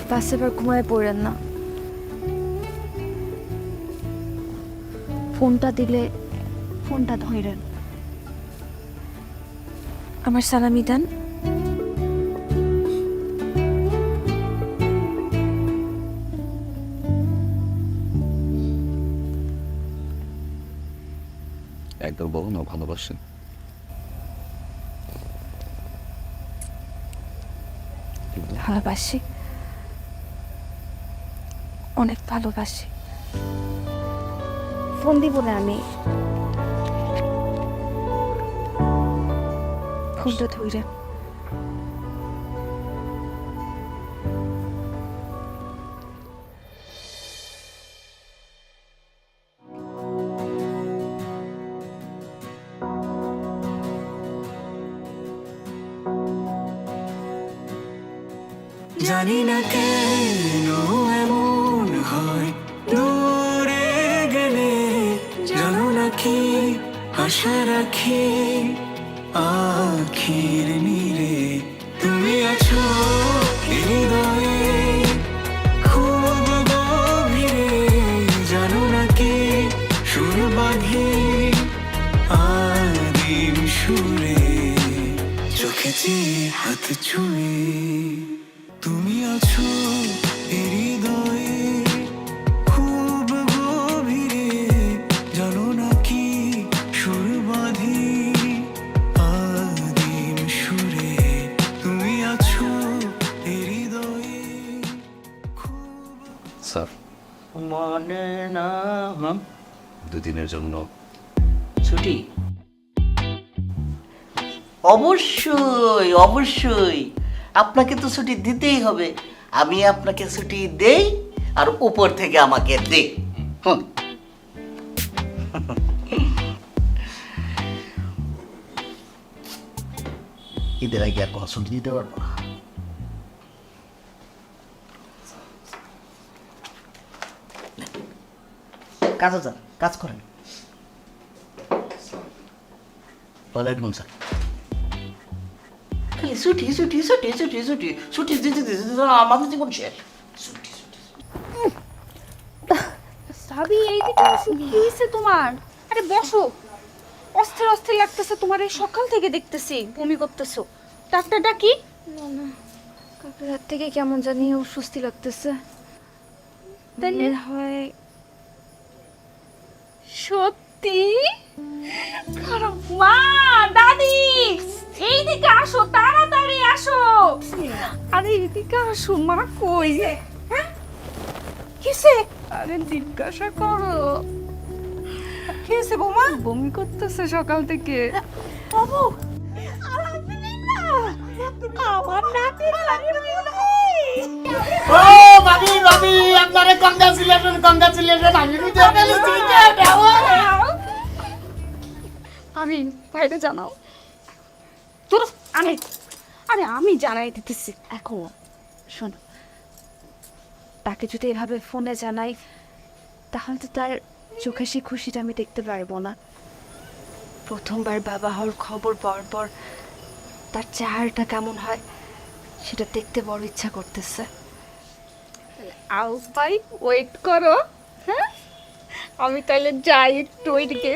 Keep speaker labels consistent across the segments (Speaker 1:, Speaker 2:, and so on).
Speaker 1: বাসে এবার ঘুমায় পড়েন না। ফোনটা দিলে ফোনটা ধরেন, আমার সালামি দেন।
Speaker 2: একদম বলো না ভালোবাসেন।
Speaker 1: ভালোবাসি, অনেক ভালোবাসি। ফোন দিব না আমি, ফোনটা ধরে।
Speaker 3: জানি না কেন এমন হয়, দূরে গেলে জানো না কি আশা রাখি আখির নীরে। তুমি আছো হৃদয়ে খুব গভীরে, জানো না কি সুর বাঁধি আদিম সুরে, চোখে চেয়ে হাত ছুঁয়ে। তুমি আছো হৃদয়ে খুব গভীরে, জানো না কি সুর বাঁধি আদিম সুরে। তুমি আছো হৃদয়ে খুব।
Speaker 2: স্যার
Speaker 4: মনে না
Speaker 2: দুদিনের জন্য
Speaker 4: ছুটি? অবশ্যই অবশ্যই, আপনাকে তো ছুটি দিতেই হবে। আমি আপনাকে ছুটি দেই আর উপর থেকে আমাকে দে। ঈদের আগে আর কোনো ছুটি দিতে পারবো না। কাজে যান, কাজ করেন। ওয়ালাইকুম স্যার। খালি ছুটি ছুটি ছুটি ছুটি ছুটি ছুটি দিতে দিতে আমাদের জীবন শেষ। ছুটি ছুটি।
Speaker 1: সাবি এইদিকে আসো, কি হয়েছে তোমার? আরে বসো, অস্থির অস্থির লাগতেছে তোমার, এই সকাল থেকে দেখতেছি বমি করতেছো। ডাক্তার ডাকি? না না, কালকে রাত থেকে কেমন জানি অস্বস্তি লাগতেছে। তাহলে হয় সত্যি? মা, দাদি, এইদিকে আসো, তাড়াতাড়ি আসো। আরে এদিকে আসো, মা কই? হ্যাঁ কিসে? আরে জিজ্ঞাসা করো। কি হয়েছে বৌমা? বমি করতেছে সকাল থেকে। বাবু, আলহামদুলিল্লাহ, আমার নাতি
Speaker 4: ও ভাবি ভাবি, আপনারে কংগ্রাচুলেশন কংগ্রাচুলেশন। আমি বুঝতে পেরেছি
Speaker 1: আমি বাইরে জানাও তোর। আরে আরে আমি জানাই দিতেছি এখন। শোনো, তাকে যদি এভাবে ফোনে জানাই তাহলে তো তার চোখে সেই খুশিটা আমি দেখতে পারবো না। প্রথমবার বাবা হওয়ার খবর পাওয়ার পর তার চেহারাটা কেমন হয় সেটা দেখতে বড় ইচ্ছা করতেছে। আও ভাই, ওয়েট করো। হ্যাঁ, আমি তাহলে যাই একটু ওইদিকে।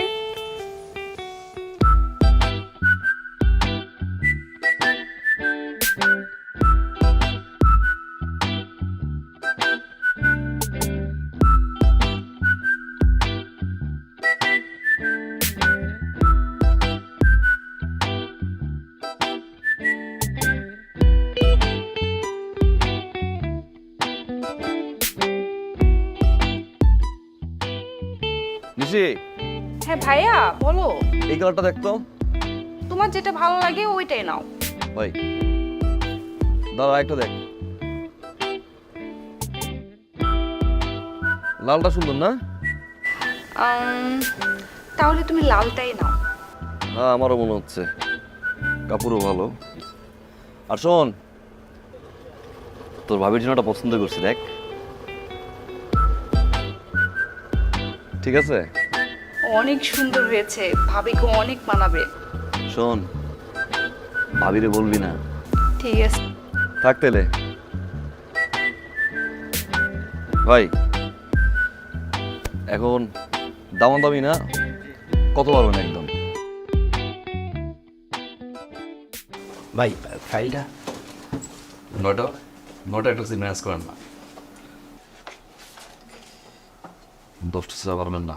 Speaker 2: নিশি,
Speaker 1: হ্যাঁ ভাইয়া বলো।
Speaker 2: এই কালারটা দেখতো।
Speaker 1: তোমার যেটা ভালো লাগে ওইটাই নাও।
Speaker 2: ভাই দাঁড়া, একটা দেখ, লালটা সুন্দর না?
Speaker 1: তাহলে তুমি লালটাই নাও।
Speaker 2: হ্যাঁ, আমারও মনে হচ্ছে, কাপড়ও ভালো। আর শোন, তোর ভাবির জন্য ওটা পছন্দ করছি, দেখ। ঠিক আছে?
Speaker 1: অনেক সুন্দর হয়েছে, ভাবিকে অনেক মানাবে।
Speaker 2: শোন, ভাবিরে বলবি না।
Speaker 1: ঠিক আছে।
Speaker 2: থাক তাহলে। ভাই এখন দামাদামি না, কত পারবেন একদম?
Speaker 5: ভাই ফাইলটা
Speaker 2: 9টা একটা সিট ম্যানেজ করেন না। 10টা সিট পারবেন না?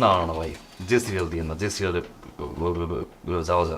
Speaker 2: না না না ভাই, যে সিরিয়াল দিয়ে না, যে সিরিয়ালে যাওয়া যায়